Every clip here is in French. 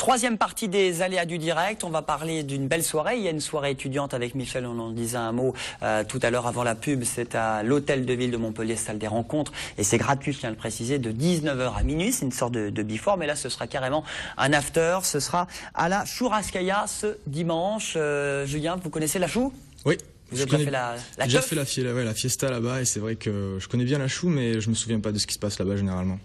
Troisième partie des aléas du direct, on va parler d'une belle soirée. Il y a une soirée étudiante avec Michel, on en disait un mot tout à l'heure avant la pub. C'est à l'hôtel de ville de Montpellier, salle des rencontres. Et c'est gratuit, je tiens à le préciser, de 19h à minuit. C'est une sorte de before, mais là ce sera carrément un after. Ce sera à la Churrascaia ce dimanche. Julien, vous connaissez la Chou? Oui. J'ai déjà fait la fiesta là-bas et c'est vrai que je connais bien la Chou, mais je me souviens pas de ce qui se passe là-bas généralement.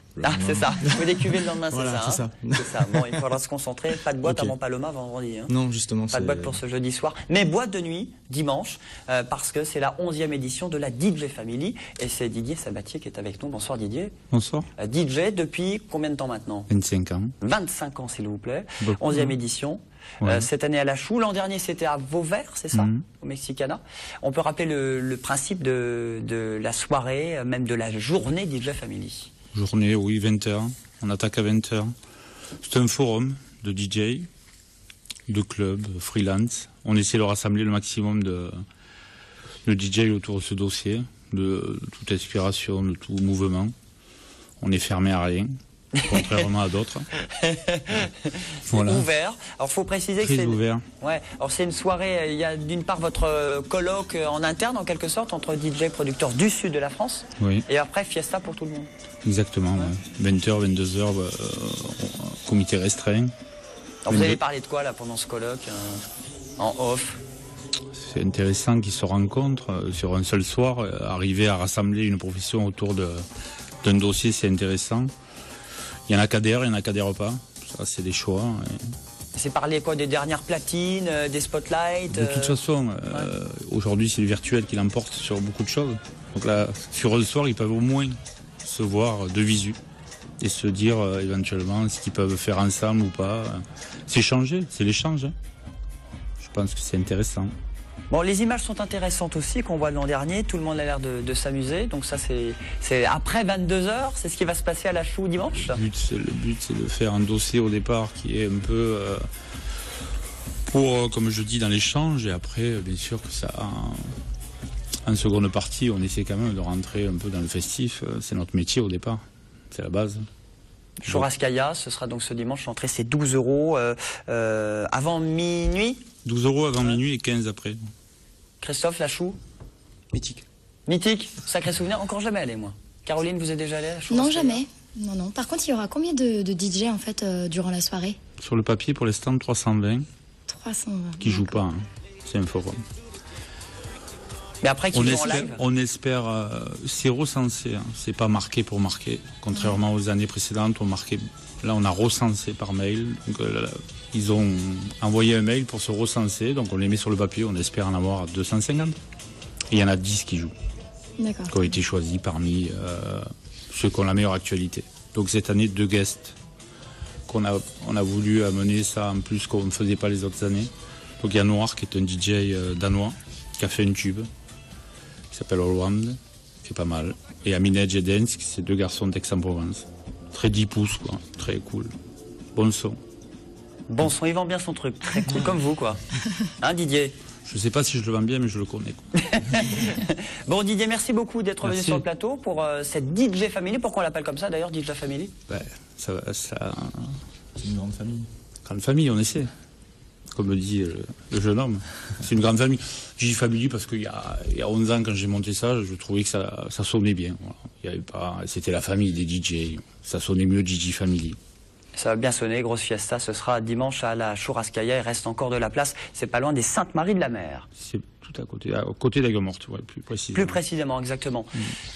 C'est ça. Il faut décuver le lendemain, voilà, c'est ça. C'est ça. Bon, il faudra se concentrer. Pas de boîte avant Paloma vendredi. Hein. Non, justement. Pas de boîte pour ce jeudi soir. Mais boîte de nuit, dimanche, parce que c'est la 11e édition de la DJ Family. Et c'est Didier Sabatier qui est avec nous. Bonsoir Didier. Bonsoir. DJ depuis combien de temps maintenant? 25 ans. 25 ans, s'il vous plaît. Beaucoup. 11e édition. Ouais. Cette année à la Chou. L'an dernier, c'était à Vauvert, c'est ça, au Mexicana. On peut rappeler le principe de la soirée, même de la journée DJ Family. Journée, oui, 20h. On attaque à 20h. C'est un forum de DJ, de clubs, freelance. On essaie de rassembler le maximum de DJ autour de ce dossier, de toute inspiration, de tout mouvement. On est fermé à rien. Contrairement à d'autres. Voilà. Ouvert. Alors, faut préciser très que c'est ouvert. Ouais. Alors, c'est une soirée. Il y a d'une part votre colloque en interne, en quelque sorte, entre DJ producteurs du sud de la France. Oui. Et après, fiesta pour tout le monde. Exactement. Ouais. 20h, 22h, comité restreint. Alors, vous avez parlé de quoi là pendant ce colloque en off? C'est intéressant qu'ils se rencontrent sur un seul soir. Arriver à rassembler une profession autour d'un dossier, c'est intéressant. Il y en a qui adhèrent, il y en a qui n'adhèrent pas. Ça, c'est des choix. C'est parler quoi, des dernières platines, des spotlights De toute façon, aujourd'hui, c'est le virtuel qui l'emporte sur beaucoup de choses. Donc là, sur un soir, ils peuvent au moins se voir de visu et se dire éventuellement ce qu'ils peuvent faire ensemble ou pas. C'est changer, c'est l'échange. Je pense que c'est intéressant. Bon, les images sont intéressantes aussi qu'on voit de l'an dernier. Tout le monde a l'air de s'amuser. Donc ça, c'est après 22h. C'est ce qui va se passer à la Chou dimanche. Le but, c'est de faire un dossier au départ qui est un peu pour, comme je dis, dans l'échange. Et après, bien sûr que ça, en seconde partie, on essaie quand même de rentrer un peu dans le festif. C'est notre métier au départ. C'est la base. Churrascaia, ce sera donc ce dimanche. L'entrée, c'est 12 € avant minuit. 12 € avant minuit et 15 après. Christophe, la Chou? Mythique. Mythique, sacré souvenir, encore jamais allé moi. Caroline, vous êtes déjà allée à la Churrascaia? Non, jamais. Non, non. Par contre, il y aura combien de DJ en fait durant la soirée? Sur le papier, pour l'instant, 320. 320. Qui jouent pas, hein. C'est un forum. Mais après, qui jouent en live? On espère, c'est recensé, hein. C'est pas marqué pour marquer. Contrairement aux années précédentes, là on a recensé par mail. Donc, ils ont envoyé un mail pour se recenser, donc on les met sur le papier, on espère en avoir 250. Et il y en a 10 qui jouent. D'accord. Qui ont été choisis parmi ceux qui ont la meilleure actualité. Donc cette année, 2 guests. On a voulu amener ça en plus qu'on ne faisait pas les autres années. Donc il y a Noir qui est un DJ danois qui a fait une tube qui s'appelle Allround, qui est pas mal. Et Aminej et Dance, c'est 2 garçons d'Aix-en-Provence. Très 10 pouces, quoi. Très cool. Bon son. Bon son, il vend bien son truc. Très cool, comme vous, quoi. Hein, Didier? Je ne sais pas si je le vends bien, mais je le connais, quoi. Bon, Didier, merci beaucoup d'être venu sur le plateau pour cette DJ Family. Pourquoi on l'appelle comme ça, d'ailleurs, DJ Family? C'est une grande famille. Grande famille, on essaie. Comme le dit le jeune homme. C'est une grande famille. DJ Family parce qu'il y a 11 ans, quand j'ai monté ça, je trouvais que ça sonnait bien. Voilà. Il y avait pas, c'était la famille des DJ. Ça sonnait mieux DJ Family. Ça va bien sonner, grosse fiesta, ce sera dimanche à la Churrascaia, il reste encore de la place, c'est pas loin des Saintes-Maries de la Mer. C'est tout à côté d'Aigues-Mortes, ouais, plus précisément. Plus précisément, exactement.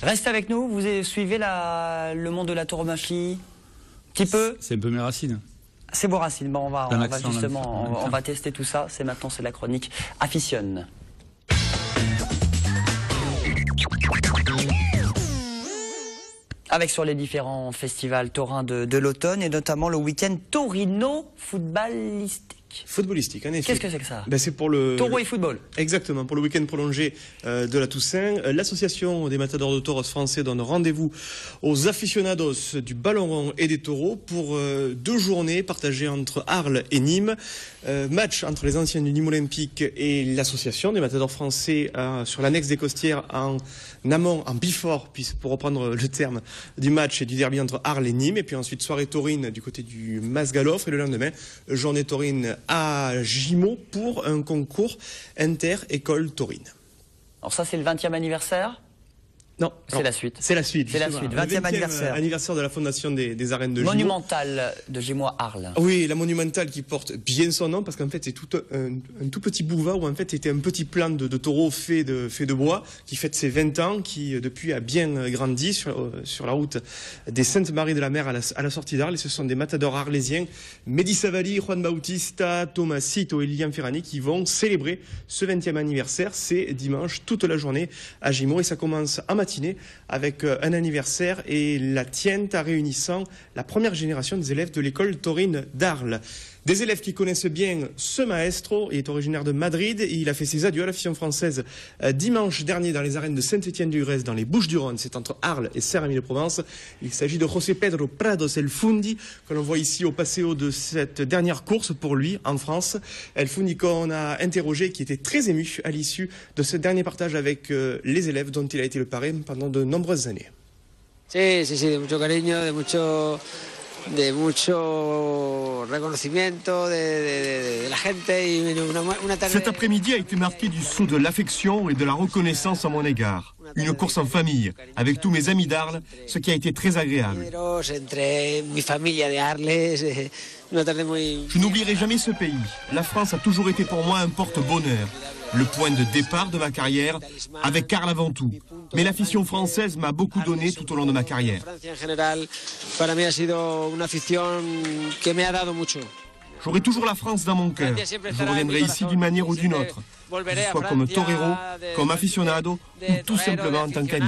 Restez avec nous, vous suivez le monde de la tauromachie, petit peu. C'est un peu mes racines. C'est vos racines, bon, on va tester tout ça, maintenant c'est la chronique Aficionne. Avec sur les différents festivals taurins de l'automne et notamment le week-end Torino footballistique. Footballistique, en effet. Qu'est-ce que c'est que ça? C'est pour le... Taureau et football. Exactement, pour le week-end prolongé de la Toussaint. L'association des matadors de toros français donne rendez-vous aux aficionados du ballon rond et des taureaux pour 2 journées partagées entre Arles et Nîmes. Match entre les anciens du Nîmes Olympique et l'association des matadors français sur l'annexe des Costières en amont, en before, pour reprendre le terme du match et du derby entre Arles et Nîmes. Et puis ensuite, soirée taurine du côté du Mas-Galofre. Et le lendemain, journée taurine à Gimont pour un concours inter-école taurine. Alors ça, c'est le 20e anniversaire? Non. C'est la suite. C'est la suite. C'est la suite. 20e anniversaire. Anniversaire de la fondation des arènes de Gimont. Monumentale de Gimont à Arles. Oui, la monumentale qui porte bien son nom parce qu'en fait c'est tout un tout petit boulevard où en fait était un petit plan de taureaux fait de bois qui fête ses 20 ans, qui depuis a bien grandi sur la route des Saintes-Maries de la Mer à la sortie d'Arles. Et ce sont des matadors arlésiens, Mehdi Savali, Juan Bautista, Thomas Cito et Lilian Ferrani qui vont célébrer ce 20e anniversaire. C'est dimanche toute la journée à Gimont et ça commence en matinée avec un anniversaire et la tienta réunissant la première génération des élèves de l'école taurine d'Arles. Des élèves qui connaissent bien ce maestro, il est originaire de Madrid et il a fait ses adieux à l'afición française dimanche dernier dans les arènes de Saint-Étienne-du-Grèce dans les Bouches-du-Rhône, c'est entre Arles et Serre-Ami-de-Provence. Il s'agit de José Pedro Prados El Fundi que l'on voit ici au passéo de cette dernière course pour lui en France. El Fundi qu'on a interrogé qui était très ému à l'issue de ce dernier partage avec les élèves dont il a été le parrain pendant de nombreuses années. Sí, de mucho cariño, de mucho reconocimiento de la gente y una tarde... Cet après-midi a été marqué du sceau de l'affection et de la reconnaissance à mon égard. Une course en famille, avec tous mes amis d'Arles, ce qui a été très agréable. Je n'oublierai jamais ce pays. La France a toujours été pour moi un porte-bonheur. Le point de départ de ma carrière, avec Arles avant tout. Mais l'afición française m'a beaucoup donné tout au long de ma carrière. J'aurai toujours la France dans mon cœur. Je reviendrai ici d'une manière ou d'une autre. Que ce soit comme torero, comme aficionado, ou tout simplement en tant qu'ami.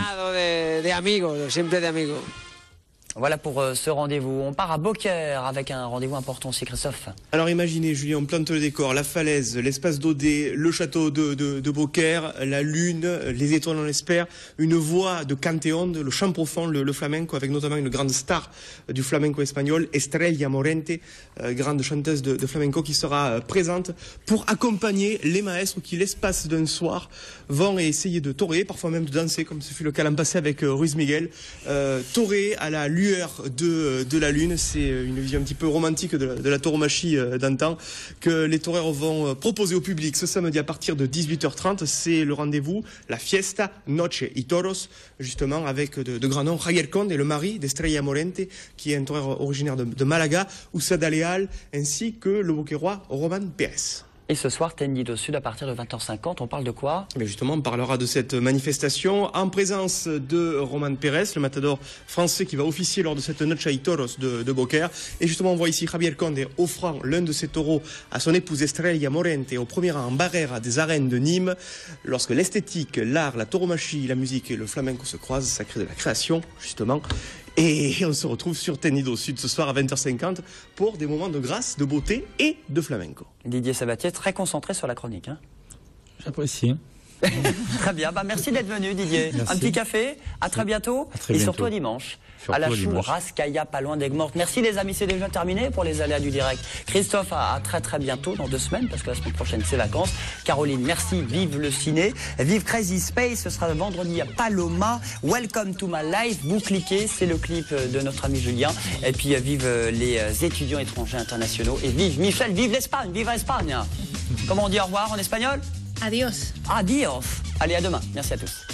Voilà pour ce rendez-vous. On part à Beaucaire avec un rendez-vous important aussi, Christophe. Alors imaginez, Julien, on plante le décor, la falaise, l'espace d'Odé, le château de Beaucaire, la lune, les étoiles on l'espère, une voix de Canteón, le chant profond, le flamenco, avec notamment une grande star du flamenco espagnol, Estrella Morente, grande chanteuse de flamenco qui sera présente pour accompagner les maestros qui, l'espace d'un soir, vont essayer de torer, parfois même de danser, comme ce fut le cas l'an passé avec Ruiz Miguel, torer à la lueur de la lune. C'est une vision un petit peu romantique de la tauromachie d'antan que les toreros vont proposer au public ce samedi à partir de 18h30. C'est le rendez-vous, la Fiesta Noche y Toros, justement avec de grands noms, Javier Conde, le mari d'Estrella Morente, qui est un torero originaire de Malaga, Oussada Leal, ainsi que le boquerois Roman Pérez. Et ce soir, Tendido Sud, à partir de 20h50, on parle de quoi? Mais justement, on parlera de cette manifestation en présence de Roman Pérez, le matador français qui va officier lors de cette Noche y Toros de Beaucaire. Et justement, on voit ici Javier Conde offrant l'un de ses taureaux à son épouse Estrella Morente au premier rang en barrière des arènes de Nîmes. Lorsque l'esthétique, l'art, la tauromachie, la musique et le flamenco se croisent, ça crée de la création, justement. Et on se retrouve sur Tendido Sud ce soir à 20h50 pour des moments de grâce, de beauté et de flamenco. Didier Sabatier, très concentré sur la chronique. Hein. J'apprécie. Très bien, merci d'être venu Didier. Merci. Un petit café, à très bientôt. Très et bientôt. surtout à dimanche. À la Chou, Rascaïa, pas loin d'Aigues-Mortes. Merci les amis, c'est déjà terminé pour les aléas du direct. Christophe, à très bientôt, dans 2 semaines, parce que la semaine prochaine c'est vacances. Caroline, merci, vive le ciné. Vive Crazy Space, ce sera vendredi à Paloma. Welcome to my life, vous cliquez, c'est le clip de notre ami Julien. Et puis vive les étudiants étrangers internationaux. Et vive Michel, vive l'Espagne, vive l'Espagne. Comment on dit au revoir en espagnol? Adiós. Adios. Allez, à demain. Merci à tous.